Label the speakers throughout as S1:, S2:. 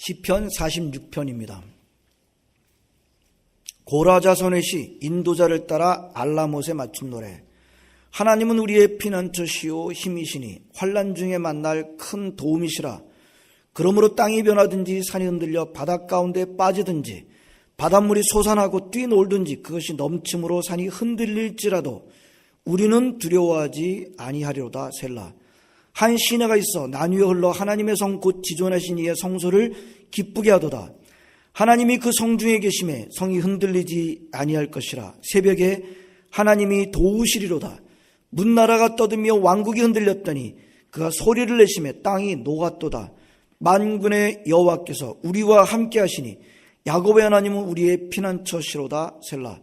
S1: 시편 46편입니다. 고라 자손의 시 인도자를 따라 알라못에 맞춘 노래. 하나님은 우리의 피난처시요 힘이시니 환난 중에 만날 큰 도움이시라. 그러므로 땅이 변하든지 산이 흔들려 바닷 가운데 빠지든지 바닷물이 솟아나고 뛰놀든지 그것이 넘침으로 산이 흔들릴지라도 우리는 두려워하지 아니하리로다. 셀라. 한 시내가 있어 나뉘어 흘러 하나님의 성 곧 지존하신 이의 성소를 기쁘게 하도다. 하나님이 그 성 중에 계심에 성이 흔들리지 아니할 것이라. 새벽에 하나님이 도우시리로다. 문나라가 떠들며 왕국이 흔들렸더니 그가 소리를 내심에 땅이 녹았도다. 만군의 여호와께서 우리와 함께 하시니 야곱의 하나님은 우리의 피난처시로다. 셀라.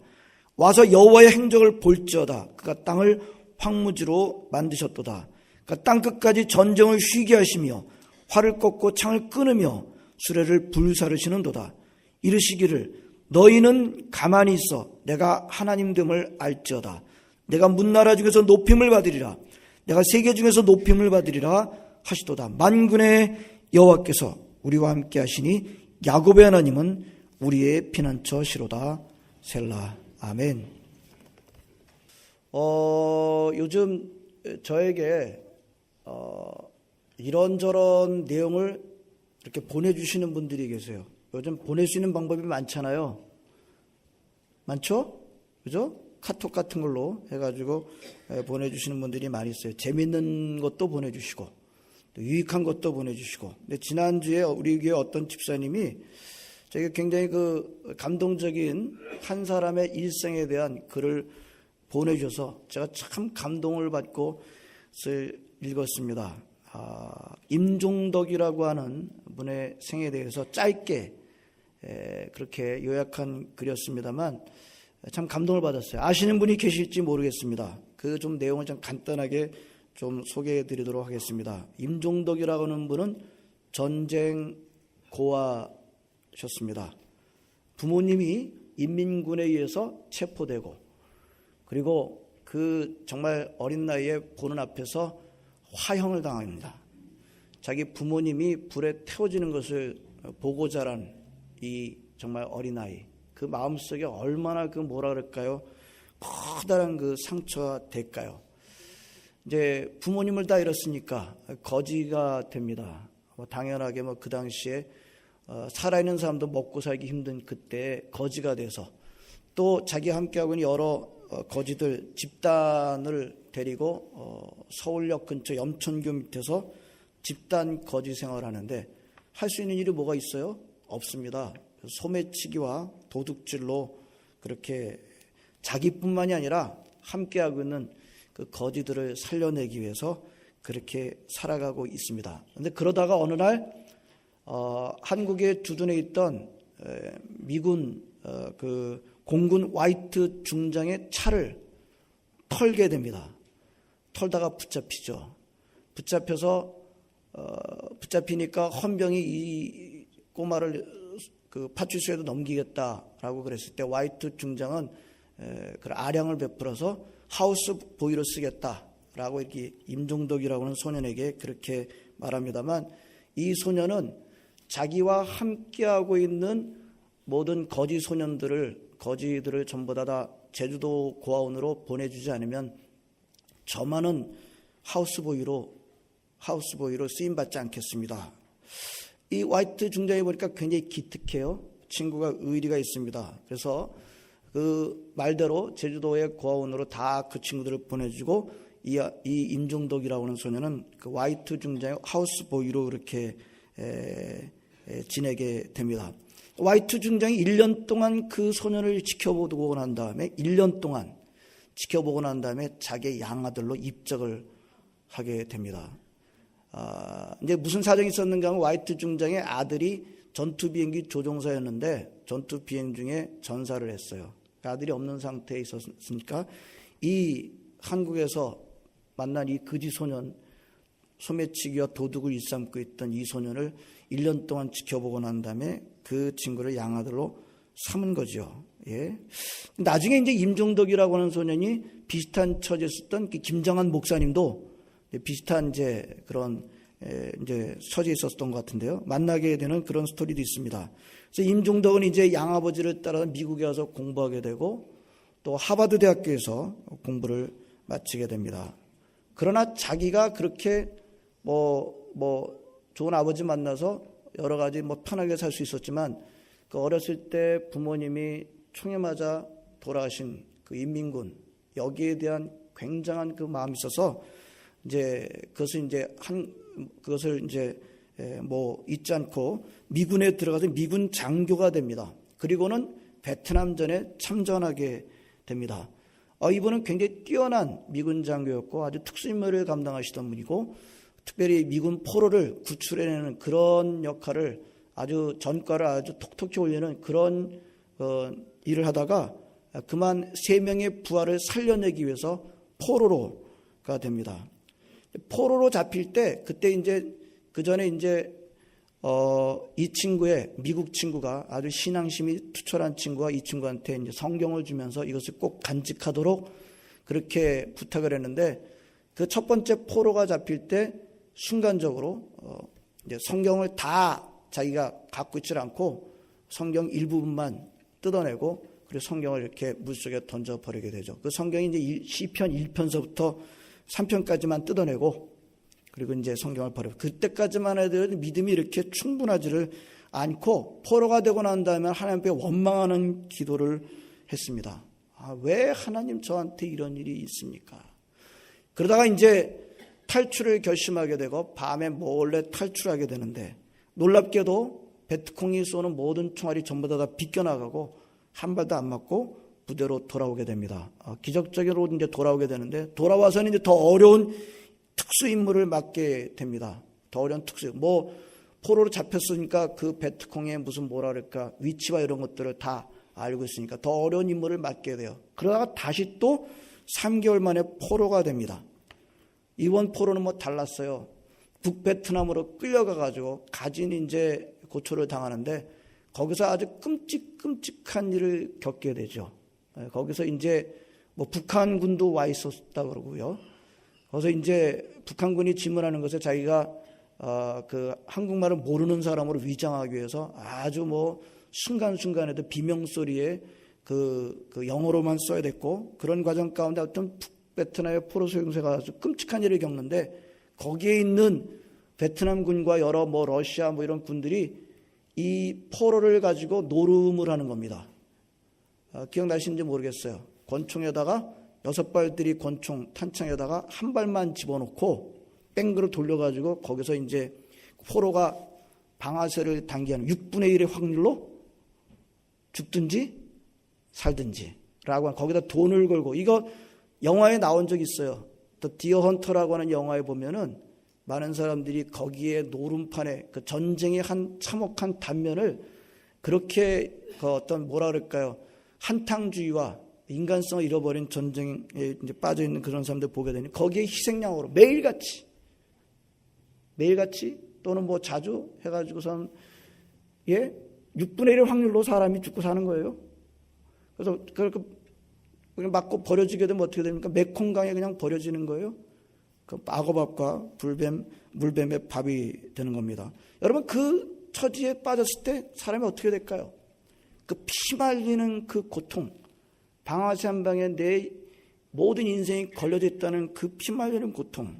S1: 와서 여호와의 행적을 볼지어다. 그가 땅을 황무지로 만드셨도다. 그가 땅끝까지 전쟁을 쉬게 하시며 활을 꺾고 창을 끊으며 수레를 불사르시는도다. 이르시기를 너희는 가만히 있어 내가 하나님 됨을 알지어다. 내가 문나라 중에서 높임을 받으리라. 내가 세계 중에서 높임을 받으리라 하시도다. 만군의 여호와께서 우리와 함께 하시니 야곱의 하나님은 우리의 피난처시로다. 셀라. 아멘. 요즘 저에게 이런저런 내용을 이렇게 보내주시는 분들이 계세요. 요즘 보낼 수 있는 방법이 많잖아요. 많죠? 그죠? 카톡 같은 걸로 해가지고 보내주시는 분들이 많이 있어요. 재밌는 것도 보내주시고 또 유익한 것도 보내주시고. 근데 지난주에 우리 교회 어떤 집사님이 제가 굉장히 그 감동적인 한 사람의 일생에 대한 글을 보내주셔서 제가 참 감동을 받고 읽었습니다. 임종덕이라고 하는 분의 생에 대해서 짧게 그렇게 요약한 글이었습니다만 참 감동을 받았어요. 아시는 분이 계실지 모르겠습니다. 그 좀 내용을 좀 간단하게 좀 소개해 드리도록 하겠습니다. 임종덕이라고 하는 분은 전쟁 고아셨습니다. 부모님이 인민군에 의해서 체포되고 그리고 그 정말 어린 나이에 보는 앞에서 화형을 당합니다. 자기 부모님이 불에 태워지는 것을 보고 자란 이 정말 어린아이, 그 마음속에 얼마나 그 뭐라 그럴까요? 커다란 그 상처가 될까요? 이제 부모님을 다 잃었으니까 거지가 됩니다. 당연하게 그 당시에 살아있는 사람도 먹고 살기 힘든 그때 거지가 돼서 또 자기와 함께하고 있는 여러 거지들 집단을 데리고 서울역 근처 염천교 밑에서 집단 거지 생활하는데 할 수 있는 일이 뭐가 있어요? 없습니다. 소매치기와 도둑질로 그렇게 자기뿐만이 아니라 함께하고 있는 그 거지들을 살려내기 위해서 그렇게 살아가고 있습니다. 그런데 그러다가 어느 날 한국에 주둔해 있던 미군 그 공군 화이트 중장의 차를 털게 됩니다. 털다가 붙잡히죠. 붙잡히니까 헌병이 이 꼬마를 그 파출소에도 넘기겠다라고 그랬을 때 화이트 중장은 그 아량을 베풀어서 하우스 보이로 쓰겠다라고 이렇게 임종덕이라고 하는 소년에게 그렇게 말합니다만 이 소년은 자기와 함께하고 있는 모든 거지들을 전부 다 제주도 고아원으로 보내주지 않으면 저만은 하우스보이로 쓰임받지 않겠습니다. 이 화이트 중장이 보니까 굉장히 기특해요. 친구가 의리가 있습니다. 그래서 그 말대로 제주도의 고아원으로 다 그 친구들을 보내주고 이 임종덕이라고 하는 소년은 그 화이트 중장의 하우스보이로 그렇게 지내게 됩니다. 화이트 중장이 1년 동안 그 소년을 지켜보고 난 다음에 자기의 양아들로 입적을 하게 됩니다. 이제 무슨 사정이 있었는가 하면 화이트 중장의 아들이 전투 비행기 조종사였는데 전투 비행 중에 전사를 했어요. 아들이 없는 상태에 있었으니까 이 한국에서 만난 이 거지 소년, 소매치기와 도둑을 일삼고 있던 이 소년을 1년 동안 지켜보고 난 다음에 그 친구를 양아들로 삼은 거죠. 예. 나중에 이제 임종덕이라고 하는 소년이 비슷한 처지에 있었던 김정한 목사님도 비슷한 이제 그런 이제 처지에 있었던 것 같은데요. 만나게 되는 그런 스토리도 있습니다. 그래서 임종덕은 이제 양아버지를 따라 미국에 와서 공부하게 되고 또 하버드 대학교에서 공부를 마치게 됩니다. 그러나 자기가 그렇게 좋은 아버지 만나서 여러 가지 편하게 살 수 있었지만 그 어렸을 때 부모님이 총에 맞아 돌아가신 그 인민군 여기에 대한 굉장한 그 마음이 있어서 이제 그것을 잊지 않고 미군에 들어가서 미군 장교가 됩니다. 그리고는 베트남전에 참전하게 됩니다. 이분은 굉장히 뛰어난 미군 장교였고 아주 특수임무를 감당하시던 분이고 특별히 미군 포로를 구출해내는 그런 역할을 아주 전과를 아주 톡톡히 올리는 그런 일을 하다가 그만 3명의 부하를 살려내기 위해서 포로로가 됩니다. 포로로 잡힐 때 그때 이제 그 전에 이제 이 친구의 미국 친구가 아주 신앙심이 투철한 친구가 이 친구한테 이제 성경을 주면서 이것을 꼭 간직하도록 그렇게 부탁을 했는데 그 첫 번째 포로가 잡힐 때 순간적으로 이제 성경을 다 자기가 갖고 있지 않고 성경 일부분만 뜯어내고 그리고 성경을 이렇게 물속에 던져버리게 되죠. 그 성경이 이제 시편 1편서부터 3편까지만 뜯어내고 그리고 이제 성경을 버리고 그때까지만 해도 믿음이 이렇게 충분하지를 않고 포로가 되고 난 다음에 하나님 앞에 원망하는 기도를 했습니다. 왜 하나님 저한테 이런 일이 있습니까? 그러다가 이제 탈출을 결심하게 되고 밤에 몰래 탈출하게 되는데 놀랍게도 베트콩이 쏘는 모든 총알이 전부 다 비껴나가고 한 발도 안 맞고 부대로 돌아오게 됩니다. 기적적으로 이제 돌아오게 되는데 돌아와서는 이제 더 어려운 특수 임무를 맡게 됩니다. 더 어려운 특수 포로로 잡혔으니까 그 베트콩의 무슨 그럴까 위치와 이런 것들을 다 알고 있으니까 더 어려운 임무를 맡게 돼요. 그러다가 다시 또 3개월 만에 포로가 됩니다. 이번 포로는 달랐어요. 북베트남으로 끌려가가지고 가진 이제 고초를 당하는데 거기서 아주 끔찍한 일을 겪게 되죠. 거기서 이제 북한군도 와 있었다 그러고요. 거기서 이제 북한군이 질문하는 것에 자기가 그 한국말을 모르는 사람으로 위장하기 위해서 아주 순간순간에도 비명소리에 그 영어로만 써야 됐고 그런 과정 가운데 어떤 북베트남의 포로 소용세가 아주 끔찍한 일을 겪는데 거기에 있는 베트남군과 여러 러시아 이런 군들이 이 포로를 가지고 노름을 하는 겁니다. 기억나시는지 모르겠어요. 권총에다가 6발들이 권총 탄창에다가 한 발만 집어넣고 뺑그로 돌려가지고 거기서 이제 포로가 방아쇠를 당기하는 6분의 1의 확률로 죽든지 살든지 라고 거기다 돈을 걸고 이거 영화에 나온 적 있어요. 또 디어 헌터라고 하는 영화에 보면은 많은 사람들이 거기에 노름판에 그 전쟁의 한 참혹한 단면을 그렇게 그 어떤 한탕주의와 인간성을 잃어버린 전쟁에 이제 빠져 있는 그런 사람들 보게 되니 거기에 희생양으로 매일같이 또는 자주 해가지고선 6분의 1의 확률로 사람이 죽고 사는 거예요. 그래서 그렇게 맞고 버려지게 되면 어떻게 됩니까? 메콩강에 그냥 버려지는 거예요. 그 악어밥과 물뱀의 밥이 되는 겁니다. 여러분 그 처지에 빠졌을 때 사람이 어떻게 될까요? 그 피말리는 그 고통, 방아쇠 한 방에 내 모든 인생이 걸려져 있다는 그 피말리는 고통.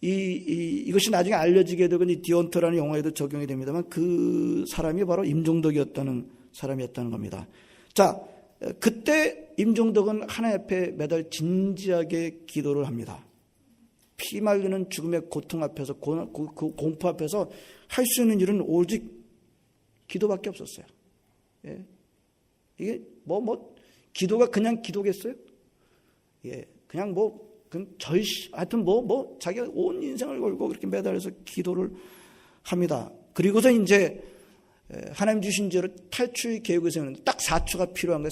S1: 이것이 나중에 알려지게 되고 이 디언터라는 영화에도 적용이 됩니다만 그 사람이 바로 임종덕이었다는 사람이었다는 겁니다. 자, 그때 임종덕은 하나님 앞에 매달 진지하게 기도를 합니다. 피 말리는 죽음의 고통 앞에서 그 공포 앞에서 할 수 있는 일은 오직 기도밖에 없었어요. 이게 기도가 그냥 기도겠어요? 그냥 하여튼 자기가 온 인생을 걸고 그렇게 매달려서 기도를 합니다. 그리고서 이제 하나님 주신 대로 탈출 계획을 세우는데 딱 4초가 필요한 거예요.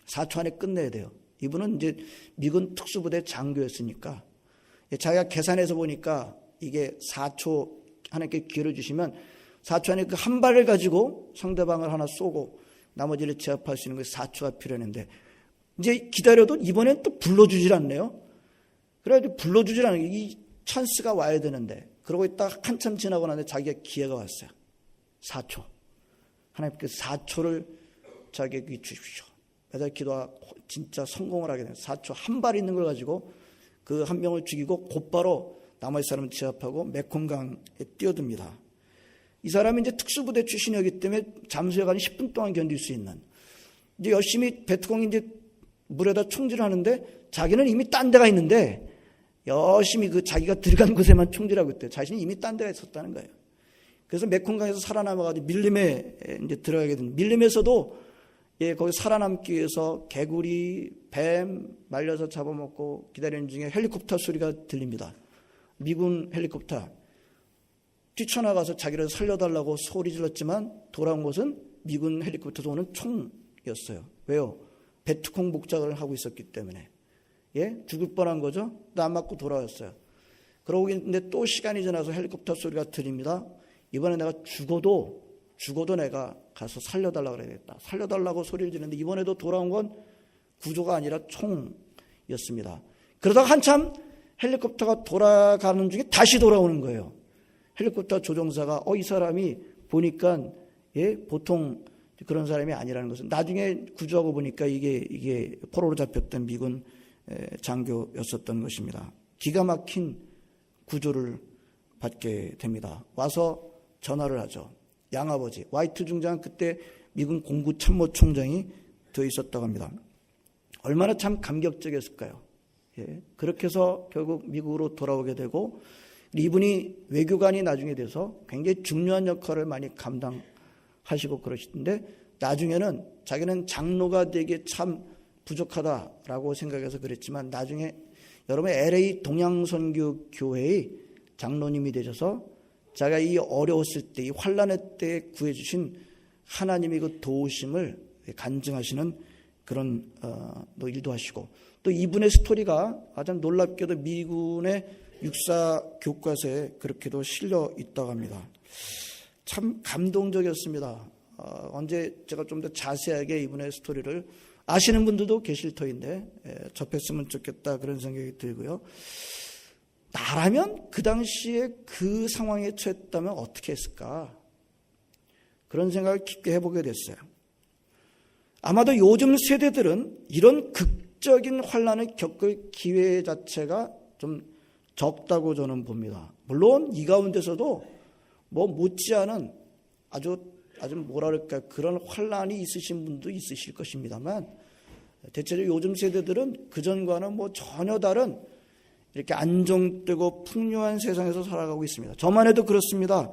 S1: 4초 안에 끝내야 돼요. 이분은 이제 미군 특수부대 장교였으니까 자기가 계산해서 보니까 이게 4초 하나님께 기회를 주시면 4초 안에 그 한 발을 가지고 상대방을 하나 쏘고 나머지를 제압할 수 있는 게 4초가 필요했는데 이제 기다려도 이번엔 또 불러주질 않네요. 그래가지고 불러주질 않아요. 찬스가 와야 되는데 그러고 있다가 한참 지나고 나는데 자기가 기회가 왔어요. 4초. 하나님께서 4초를 자기에게 주십시오. 매달 기도가 진짜 성공을 하게 돼요. 4초 한 발 있는 걸 가지고 그 한 명을 죽이고 곧바로 나머지 사람을 제압하고 메콩강에 뛰어듭니다. 이 사람이 이제 특수부대 출신이었기 때문에 잠수해가는 10분 동안 견딜 수 있는, 이제 열심히 베트콩이 이제 물에다 총질을 하는데 자기는 이미 딴 데가 있는데 열심히 그 자기가 들어간 곳에만 총질하고 있대요. 자신이 이미 딴 데가 있었다는 거예요. 그래서 메콩강에서 살아남아가지고 밀림에 이제 들어가게 됩니다. 밀림에서도 거기 살아남기 위해서 개구리, 뱀 말려서 잡아먹고 기다리는 중에 헬리콥터 소리가 들립니다. 미군 헬리콥터. 뛰쳐나가서 자기를 살려달라고 소리 질렀지만 돌아온 것은 미군 헬리콥터에서 오는 총이었어요. 왜요? 베트콩 복장을 하고 있었기 때문에. 죽을 뻔한 거죠. 안 맞고 돌아왔어요. 그러고 있는데 또 시간이 지나서 헬리콥터 소리가 들립니다. 이번에 내가 죽어도 내가 가서 살려달라고 그래야겠다. 살려달라고 소리를 지르는데 이번에도 돌아온 건 구조가 아니라 총이었습니다. 그러다가 한참 헬리콥터가 돌아가는 중에 다시 돌아오는 거예요. 헬리콥터 조종사가 이 사람이 보니까 보통 그런 사람이 아니라는 것은, 나중에 구조하고 보니까 이게 포로로 잡혔던 미군 장교였었던 것입니다. 기가 막힌 구조를 받게 됩니다. 와서 전화를 하죠. 양아버지 와이트 중장은 그때 미군 공구참모총장이 되어 있었다고 합니다. 얼마나 참 감격적이었을까요? 그렇게 해서 결국 미국으로 돌아오게 되고, 이분이 외교관이 나중에 돼서 굉장히 중요한 역할을 많이 감당하시고 그러시던데, 나중에는 자기는 장로가 되기에 참 부족하다라고 생각해서 그랬지만 나중에 여러분 LA 동양선교 교회의 장로님이 되셔서 자기가 이 어려웠을 때, 이 환난의 때에 구해주신 하나님의 그 도우심을 간증하시는 그런 일도 하시고, 또 이분의 스토리가 아주 놀랍게도 미군의 육사 교과서에 그렇게도 실려 있다고 합니다. 참 감동적이었습니다. 언제 제가 좀 더 자세하게 이분의 스토리를 아시는 분들도 계실 터인데 접했으면 좋겠다 그런 생각이 들고요. 나라면 그 당시에 그 상황에 처했다면 어떻게 했을까? 그런 생각을 깊게 해보게 됐어요. 아마도 요즘 세대들은 이런 극적인 환난을 겪을 기회 자체가 좀 적다고 저는 봅니다. 물론 이 가운데서도 못지않은 아주 뭐랄까 그런 환난이 있으신 분도 있으실 것입니다만, 대체적으로 요즘 세대들은 그전과는 전혀 다른 이렇게 안정되고 풍요한 세상에서 살아가고 있습니다. 저만 해도 그렇습니다.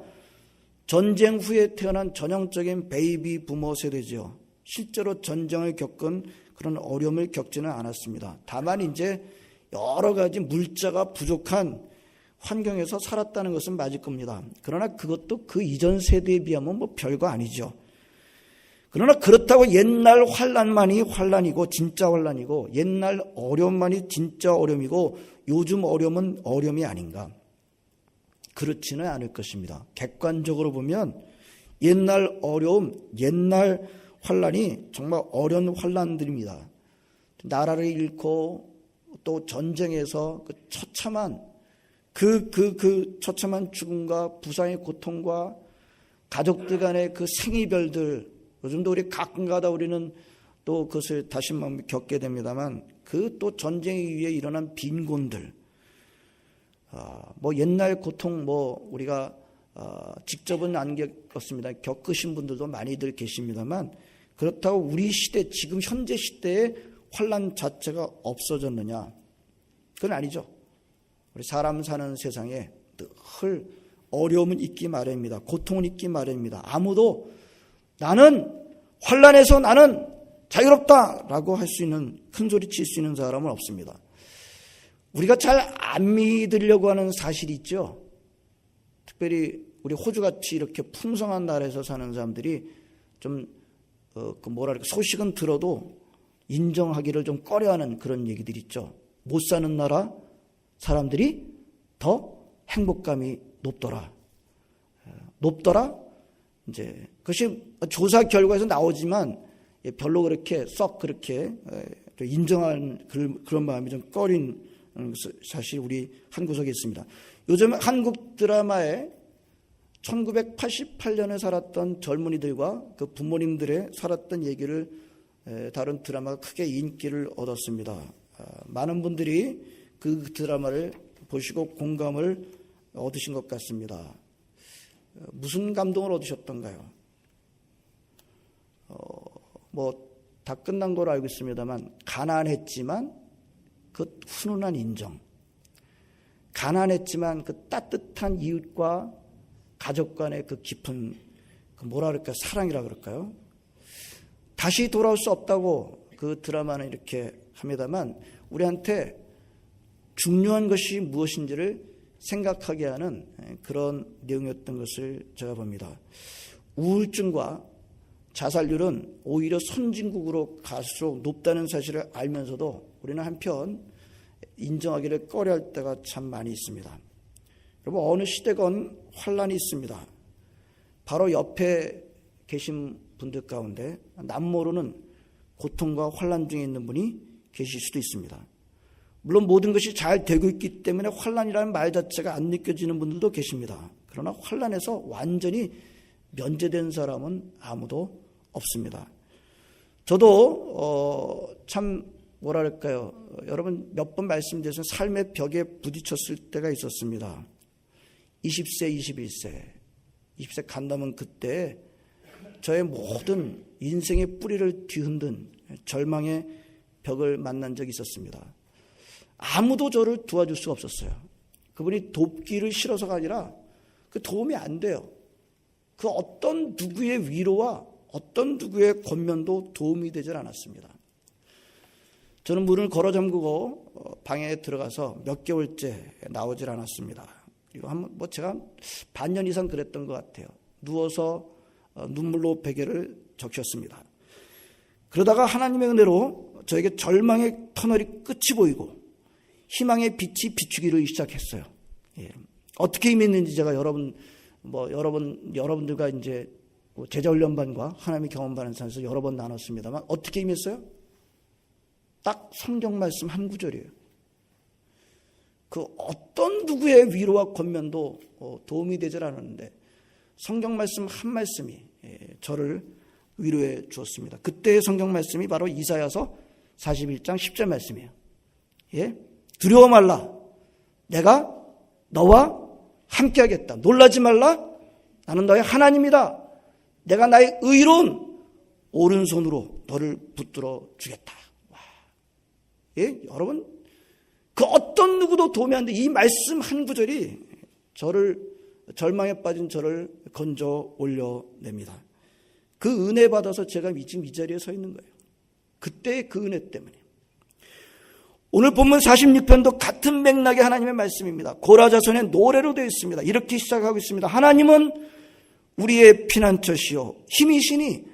S1: 전쟁 후에 태어난 전형적인 베이비 부모 세대죠. 실제로 전쟁을 겪은 그런 어려움을 겪지는 않았습니다. 다만 이제 여러 가지 물자가 부족한 환경에서 살았다는 것은 맞을 겁니다. 그러나 그것도 그 이전 세대에 비하면 별거 아니죠. 그러나 그렇다고 옛날 환난만이 환난이고 진짜 환난이고, 옛날 어려움만이 진짜 어려움이고 요즘 어려움은 어려움이 아닌가? 그렇지는 않을 것입니다. 객관적으로 보면 옛날 어려움, 옛날 환난이 정말 어려운 환난들입니다. 나라를 잃고 또 전쟁에서 그 처참한 처참한 죽음과 부상의 고통과 가족들 간의 그 생이별들, 요즘도 우리 가끔가다 우리는 또 그것을 다시 겪게 됩니다만, 그 또 전쟁에 의해 일어난 빈곤들, 옛날 고통 우리가 직접은 안 겪었습니다. 겪으신 분들도 많이들 계십니다만, 그렇다고 우리 시대, 지금 현재 시대에 환난 자체가 없어졌느냐? 그건 아니죠. 우리 사람 사는 세상에 늘 어려움은 있기 마련입니다. 고통은 있기 마련입니다. 아무도 나는 환난에서 나는 자유롭다라고 할 수 있는, 큰 소리 칠 수 있는 사람은 없습니다. 우리가 잘 안 믿으려고 하는 사실이 있죠. 특별히 우리 호주같이 이렇게 풍성한 나라에서 사는 사람들이 좀 소식은 들어도 인정하기를 좀 꺼려하는 그런 얘기들이 있죠. 못 사는 나라 사람들이 더 행복감이 높더라. 이제 그것이 조사 결과에서 나오지만 별로 그렇게 썩 그렇게 인정한 그런 마음이 좀 꺼린 사실 우리 한 구석에 있습니다. 요즘 한국 드라마에 1988년에 살았던 젊은이들과 그 부모님들의 살았던 얘기를 다룬 드라마가 크게 인기를 얻었습니다. 많은 분들이 그 드라마를 보시고 공감을 얻으신 것 같습니다. 무슨 감동을 얻으셨던가요? 다 끝난 걸로 알고 있습니다만, 가난했지만 그 훈훈한 인정, 가난했지만 그 따뜻한 이웃과 가족 간의 그 깊은 사랑이라 그럴까요? 다시 돌아올 수 없다고 그 드라마는 이렇게 합니다만, 우리한테 중요한 것이 무엇인지를 생각하게 하는 그런 내용이었던 것을 제가 봅니다. 우울증과 자살률은 오히려 선진국으로 갈수록 높다는 사실을 알면서도 우리는 한편 인정하기를 꺼려할 때가 참 많이 있습니다. 여러분, 어느 시대건 환란이 있습니다. 바로 옆에 계신 분들 가운데 남모르는 고통과 환란 중에 있는 분이 계실 수도 있습니다. 물론 모든 것이 잘 되고 있기 때문에 환란이라는 말 자체가 안 느껴지는 분들도 계십니다. 그러나 환란에서 완전히 면제된 사람은 아무도 없습니다. 저도 여러분 몇 번 말씀드려서 삶의 벽에 부딪혔을 때가 있었습니다. 20세, 21세 간다면 그때 저의 모든 인생의 뿌리를 뒤흔든 절망의 벽을 만난 적이 있었습니다. 아무도 저를 도와줄 수가 없었어요. 그분이 돕기를 싫어서가 아니라 그 도움이 안 돼요. 그 어떤 누구의 위로와 어떤 누구의 권면도 도움이 되질 않았습니다. 저는 문을 걸어 잠그고 방에 들어가서 몇 개월째 나오질 않았습니다. 그리고 제가 반년 이상 그랬던 것 같아요. 누워서 눈물로 베개를 적셨습니다. 그러다가 하나님의 은혜로 저에게 절망의 터널이 끝이 보이고 희망의 빛이 비추기를 시작했어요. 어떻게 임했는지 제가 여러분들과 이제 제자훈련반과 하나님의 경험반을 통해서 여러 번 나눴습니다만, 어떻게 임했어요? 딱 성경 말씀 한 구절이에요. 그 어떤 누구의 위로와 권면도 도움이 되질 않았는데 성경 말씀 한 말씀이 저를 위로해 주었습니다. 그때의 성경 말씀이 바로 이사야서 41장 10절 말씀이에요. 두려워 말라. 내가 너와 함께하겠다. 놀라지 말라. 나는 너의 하나님이다. 내가 나의 의로운 오른손으로 너를 붙들어 주겠다. 여러분, 그 어떤 누구도 도움이 안 돼. 이 말씀 한 구절이 절망에 빠진 저를 건져 올려냅니다. 그 은혜 받아서 제가 지금 이 자리에 서 있는 거예요. 그때의 그 은혜 때문에. 오늘 본문 46편도 같은 맥락의 하나님의 말씀입니다. 고라자손의 노래로 되어 있습니다. 이렇게 시작하고 있습니다. 하나님은 우리의 피난처시요 힘이시니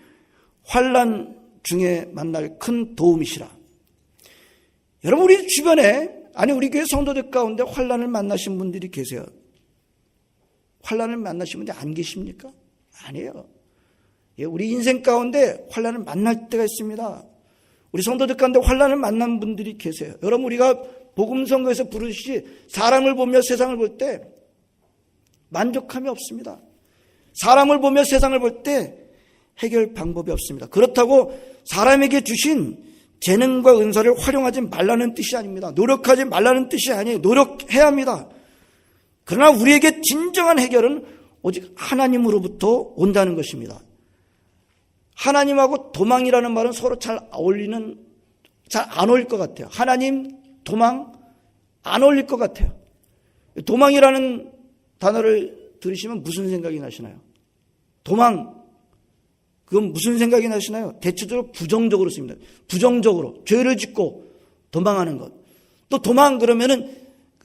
S1: 환난 중에 만날 큰 도움이시라. 여러분, 우리 주변에, 우리 교회 성도들 가운데 환난을 만나신 분들이 계세요. 환난을 만나신 분들이 안 계십니까? 아니에요. 우리 인생 가운데 환난을 만날 때가 있습니다. 우리 성도들 가운데 환난을 만난 분들이 계세요. 여러분, 우리가 복음선거에서 부르시지 사람을 보며 세상을 볼 때 만족함이 없습니다. 사람을 보며 세상을 볼 때 해결 방법이 없습니다. 그렇다고 사람에게 주신 재능과 은사를 활용하지 말라는 뜻이 아닙니다. 노력하지 말라는 뜻이 아니에요. 노력해야 합니다. 그러나 우리에게 진정한 해결은 오직 하나님으로부터 온다는 것입니다. 하나님하고 도망이라는 말은 서로 잘 안 어울릴 것 같아요. 하나님, 도망, 안 어울릴 것 같아요. 도망이라는 단어를 들으시면 무슨 생각이 나시나요? 도망, 그건 무슨 생각이 나시나요? 대체적으로 부정적으로 씁니다. 부정적으로 죄를 짓고 도망하는 것. 또 도망 그러면은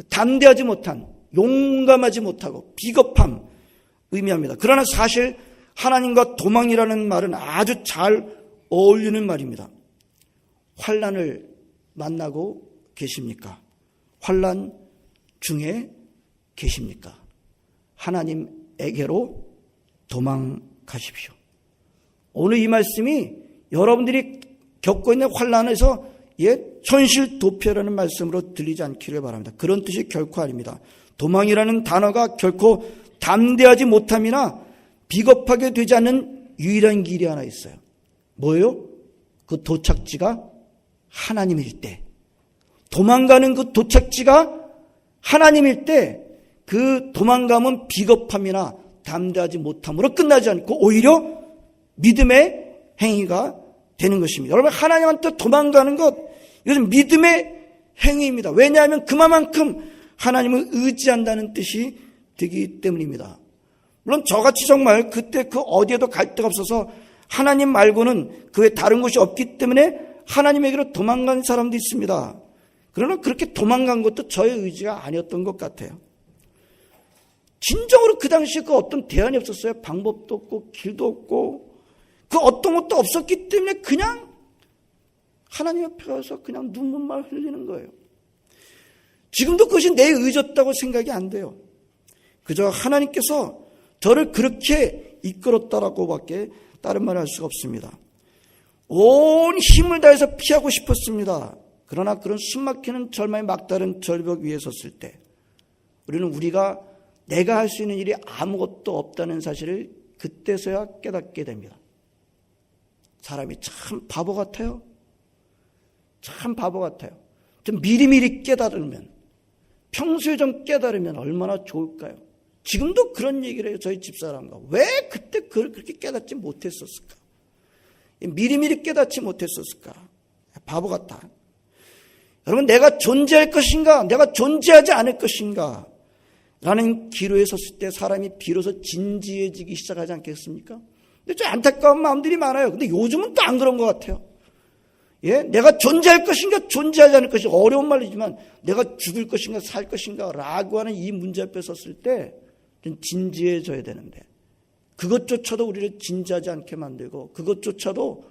S1: 담대하지 못한, 용감하지 못하고 비겁함 의미합니다. 그러나 사실 하나님과 도망이라는 말은 아주 잘 어울리는 말입니다. 환난을 만나고 계십니까? 환난 중에 계십니까? 하나님에게로 도망가십시오. 오늘 이 말씀이 여러분들이 겪고 있는 환난에서 현실 도피라는 말씀으로 들리지 않기를 바랍니다. 그런 뜻이 결코 아닙니다. 도망이라는 단어가 결코 담대하지 못함이나 비겁하게 되지 않는 유일한 길이 하나 있어요. 뭐예요? 그 도착지가 하나님일 때, 도망가는 그 도착지가 하나님일 때 그 도망감은 비겁함이나 담대하지 못함으로 끝나지 않고 오히려 믿음의 행위가 되는 것입니다. 여러분, 하나님한테 도망가는 것, 이것은 믿음의 행위입니다. 왜냐하면 그만큼 하나님을 의지한다는 뜻이 되기 때문입니다. 물론 저같이 정말 그때 그 어디에도 갈 데가 없어서 하나님 말고는 그 외 다른 곳이 없기 때문에 하나님에게로 도망간 사람도 있습니다. 그러나 그렇게 도망간 것도 저의 의지가 아니었던 것 같아요. 진정으로 그 당시에 그 어떤 대안이 없었어요. 방법도 없고 길도 없고 그 어떤 것도 없었기 때문에 그냥 하나님 앞에 가서 그냥 눈물만 흘리는 거예요. 지금도 그것이 내 의지였다고 생각이 안 돼요. 그저 하나님께서 저를 그렇게 이끌었다라고밖에 다른 말을 할 수가 없습니다. 온 힘을 다해서 피하고 싶었습니다. 그러나 그런 숨막히는 절망의 막다른 절벽 위에 섰을 때 우리는 우리가 내가 할 수 있는 일이 아무것도 없다는 사실을 그때서야 깨닫게 됩니다. 사람이 참 바보 같아요. 참 바보 같아요. 좀 미리미리 깨달으면, 평소에 좀 깨달으면 얼마나 좋을까요? 지금도 그런 얘기를 해요. 저희 집사람과. 왜 그때 그걸 그렇게 깨닫지 못했었을까? 미리미리 깨닫지 못했었을까? 바보 같다. 여러분, 내가 존재할 것인가? 내가 존재하지 않을 것인가? 라는 기로에 섰을 때 사람이 비로소 진지해지기 시작하지 않겠습니까? 근데 좀 안타까운 마음들이 많아요. 근데 요즘은 또 안 그런 것 같아요. 내가 존재할 것인가 존재하지 않을 것인가, 어려운 말이지만 내가 죽을 것인가 살 것인가 라고 하는 이 문제 앞에 섰을 때 좀 진지해져야 되는데 그것조차도 우리를 진지하지 않게 만들고 그것조차도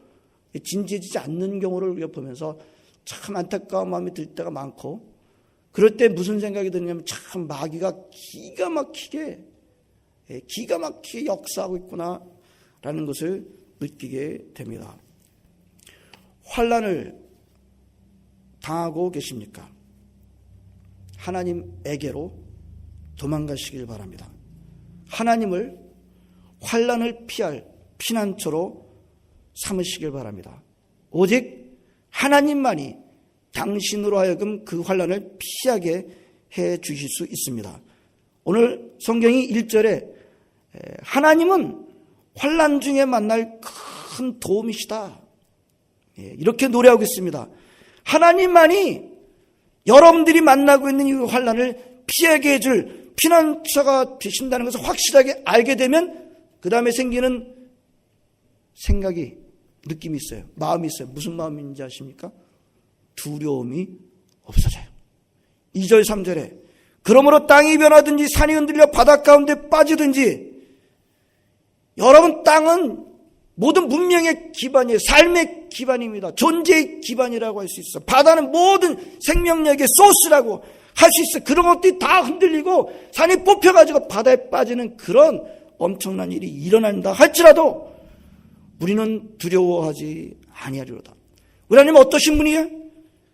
S1: 진지해지지 않는 경우를 우리가 보면서 참 안타까운 마음이 들 때가 많고, 그럴 때 무슨 생각이 드냐면 참 마귀가 기가 막히게 역사하고 있구나라는 것을 느끼게 됩니다. 환난을 당하고 계십니까? 하나님에게로 도망가시길 바랍니다. 하나님을 환난을 피할 피난처로 삼으시길 바랍니다. 오직 하나님만이 당신으로 하여금 그 환난을 피하게 해 주실 수 있습니다. 오늘 성경이 1절에 하나님은 환난 중에 만날 큰 도움이시다, 이렇게 노래하고 있습니다. 하나님만이 여러분들이 만나고 있는 이 환난을 피하게 해줄 피난처가 되신다는 것을 확실하게 알게 되면 그 다음에 생기는 생각이, 느낌이 있어요. 마음이 있어요. 무슨 마음인지 아십니까? 두려움이 없어져요. 2절 3절에 그러므로 땅이 변하든지 산이 흔들려 바닷 가운데 빠지든지, 여러분, 땅은 모든 문명의 기반이에요. 삶의 기반입니다. 존재의 기반이라고 할 수 있어. 바다는 모든 생명력의 소스라고 할 수 있어. 그런 것들이 다 흔들리고 산이 뽑혀가지고 바다에 빠지는 그런 엄청난 일이 일어난다 할지라도 우리는 두려워하지 아니하리로다. 우리 하나님 어떠신 분이에요?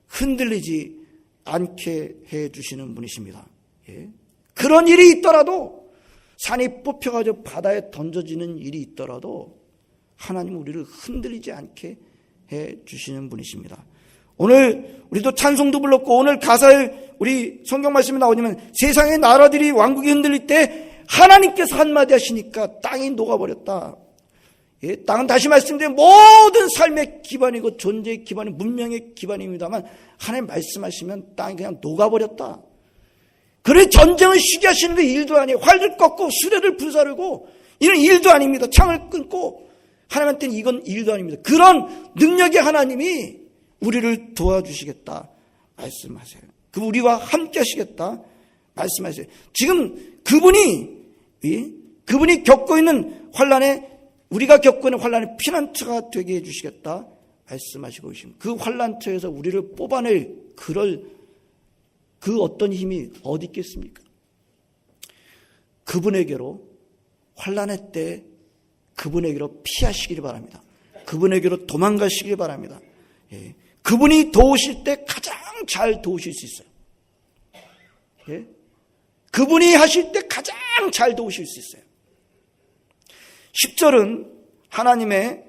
S1: 흔들리지 않게 해주시는 분이십니다. 그런 일이 있더라도, 산이 뽑혀가지고 바다에 던져지는 일이 있더라도 하나님은 우리를 흔들리지 않게 해주시는 분이십니다. 오늘 우리도 찬송도 불렀고 오늘 가사에 우리 성경 말씀이 나오냐면 세상의 나라들이 왕국이 흔들릴 때 하나님께서 한마디 하시니까 땅이 녹아버렸다. 땅은 다시 말씀드린 모든 삶의 기반이고 존재의 기반이 문명의 기반입니다만 하나님 말씀하시면 땅이 그냥 녹아버렸다. 그래 전쟁을 쉬게 하시는 게 일도 아니에요. 활을 꺾고 수레를 불사르고 이런 일도 아닙니다. 창을 끊고 하나님한테는 이건 일도 아닙니다. 그런 능력의 하나님이 우리를 도와주시겠다 말씀하세요. 우리와 함께 하시겠다 말씀하세요. 지금 그분이 겪고 있는 환난에, 우리가 겪고 있는 환난의 피난처가 되게 해주시겠다 말씀하시고 계십니다. 그 환난처에서 우리를 뽑아낼 그 어떤 힘이 어디 있겠습니까? 그분에게로, 환난의 때 그분에게로 피하시길 바랍니다. 그분에게로 도망가시길 바랍니다. 그분이 도우실 때 가장 잘 도우실 수 있어요. 예? 그분이 하실 때 가장 잘 도우실 수 있어요. 10절은 하나님의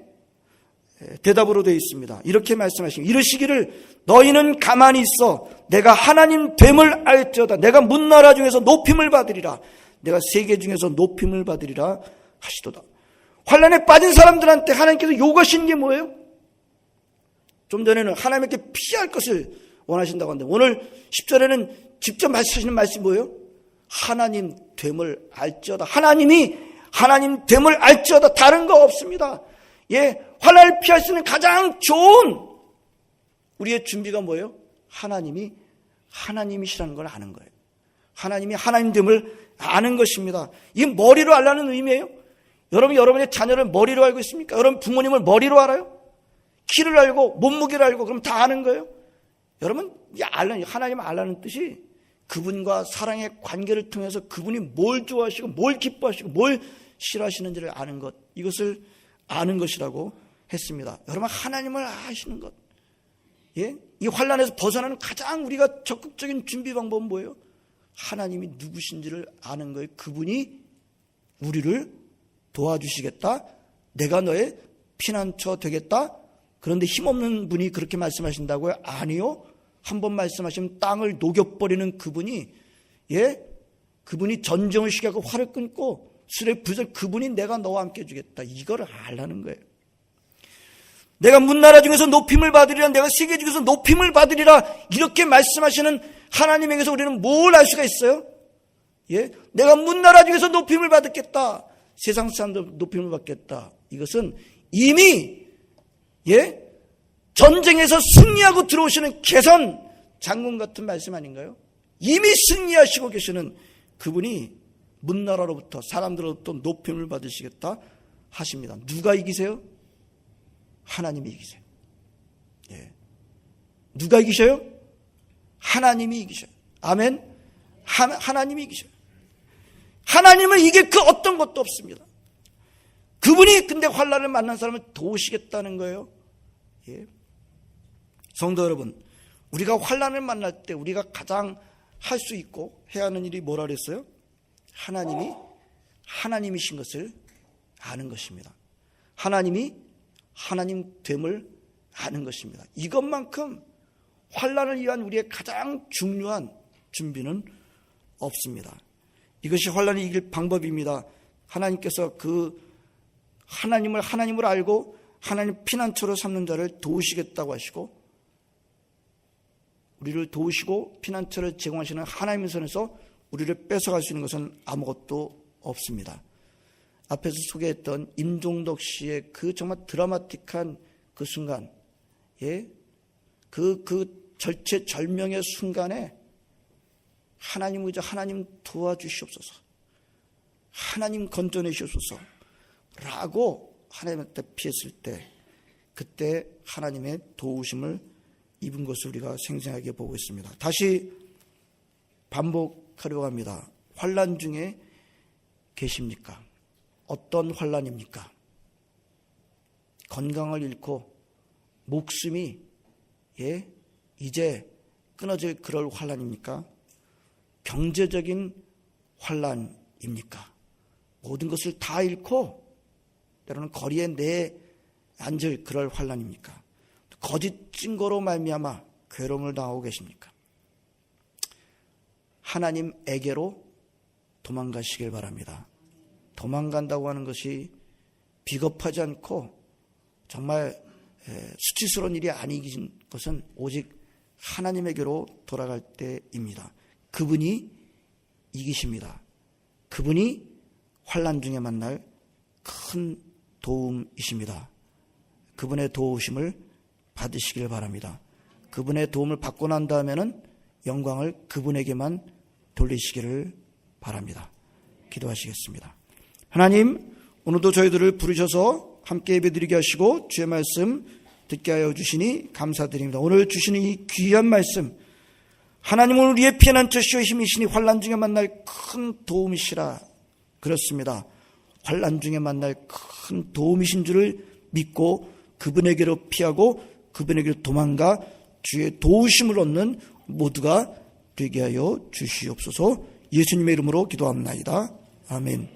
S1: 대답으로 되어 있습니다. 이렇게 말씀하십니다. 이르시기를 너희는 가만히 있어 내가 하나님 됨을 알지어다. 내가 문나라 중에서 높임을 받으리라. 내가 세계 중에서 높임을 받으리라 하시도다. 환난에 빠진 사람들한테 하나님께서 요구하시는 게 뭐예요? 좀 전에는 하나님께 피할 것을 원하신다고 하는데 오늘 10절에는 직접 말씀하시는 말씀이 뭐예요? 하나님 됨을 알지어다. 하나님이 하나님 됨을 알지어다. 다른 거 없습니다. 예, 환난을 피할 수 있는 가장 좋은 우리의 준비가 뭐예요? 하나님이 하나님이시라는 걸 아는 거예요. 하나님이 하나님 됨을 아는 것입니다. 이게 머리로 알라는 의미예요? 여러분, 여러분의 자녀를 머리로 알고 있습니까? 여러분 부모님을 머리로 알아요? 키를 알고 몸무게를 알고 그럼 다 아는 거예요? 여러분, 하나님을 알라는 뜻이 그분과 사랑의 관계를 통해서 그분이 뭘 좋아하시고 뭘 기뻐하시고 뭘 싫어하시는지를 아는 것, 이것을 아는 것이라고 했습니다. 여러분, 하나님을 아시는 것, 예? 이 환난에서 벗어나는 가장 우리가 적극적인 준비 방법은 뭐예요? 하나님이 누구신지를 아는 거예요. 그분이 우리를 도와주시겠다. 내가 너의 피난처 되겠다. 그런데 힘없는 분이 그렇게 말씀하신다고요? 아니요. 한번 말씀하시면 땅을 녹여버리는 그분이, 예? 그분이 전쟁을 시작하고 활을 끊고 술에 불을, 그분이 내가 너와 함께 해주겠다. 이거를 알라는 거예요. 내가 문나라 중에서 높임을 받으리라. 내가 세계 중에서 높임을 받으리라. 이렇게 말씀하시는 하나님에게서 우리는 뭘 알 수가 있어요? 예? 내가 문나라 중에서 높임을 받겠다. 세상 사람들 높임을 받겠다. 이것은 이미, 예? 전쟁에서 승리하고 들어오시는 개선 장군 같은 말씀 아닌가요? 이미 승리하시고 계시는 그분이 문나라로부터 사람들로부터 높임을 받으시겠다 하십니다. 누가 이기세요? 하나님이 이기세요. 예. 누가 이기셔요? 하나님이 이기셔요. 아멘. 하나님이 이기셔요. 하나님을 이길 그 어떤 것도 없습니다. 그분이 근데 환난을 만난 사람을 도우시겠다는 거예요. 예. 성도 여러분, 우리가 환난을 만날 때 우리가 가장 할 수 있고 해야 하는 일이 뭐라 그랬어요? 하나님이 하나님이신 것을 아는 것입니다. 하나님이 하나님 됨을 아는 것입니다. 이것만큼 환난을 위한 우리의 가장 중요한 준비는 없습니다. 이것이 환난을 이길 방법입니다. 하나님께서 그 하나님을 알고 하나님 피난처로 삼는 자를 도우시겠다고 하시고, 우리를 도우시고 피난처를 제공하시는 하나님의 손에서 우리를 뺏어갈 수 있는 것은 아무것도 없습니다. 앞에서 소개했던 임종덕 씨의 그 정말 드라마틱한 그 순간, 예, 그 절체절명의 순간에 하나님 의자, 하나님 도와주시옵소서, 하나님 건져내시옵소서 라고 하나님한테 피했을 때, 그때 하나님의 도우심을 입은 것을 우리가 생생하게 보고 있습니다. 다시 반복하려고 합니다. 환난 중에 계십니까? 어떤 환난입니까? 건강을 잃고 목숨이, 예, 이제 끊어질 그럴 환난입니까? 경제적인 환난입니까? 모든 것을 다 잃고 때로는 거리에 내앉을 그럴 환난입니까? 거짓 증거로 말미암아 괴로움을 당하고 계십니까? 하나님에게로 도망가시길 바랍니다. 도망간다고 하는 것이 비겁하지 않고 정말 수치스러운 일이 아닌 것은 오직 하나님에게로 돌아갈 때입니다. 그분이 이기십니다. 그분이 환난 중에 만날 큰 도움이십니다. 그분의 도우심을 받으시길 바랍니다. 그분의 도움을 받고 난 다음에는 영광을 그분에게만 돌리시기를 바랍니다. 기도하시겠습니다. 하나님, 오늘도 저희들을 부르셔서 함께 예배드리게 하시고 주의 말씀 듣게 하여 주시니 감사드립니다. 오늘 주시는 이 귀한 말씀, 하나님은 우리의 피난처시오 힘이시니 환난 중에 만날 큰 도움이시라. 그렇습니다. 환난 중에 만날 큰 도움이신 줄을 믿고 그분에게로 피하고 그분에게 도망가 주의 도우심을 얻는 모두가 되게 하여 주시옵소서. 예수님의 이름으로 기도합나이다. 아멘.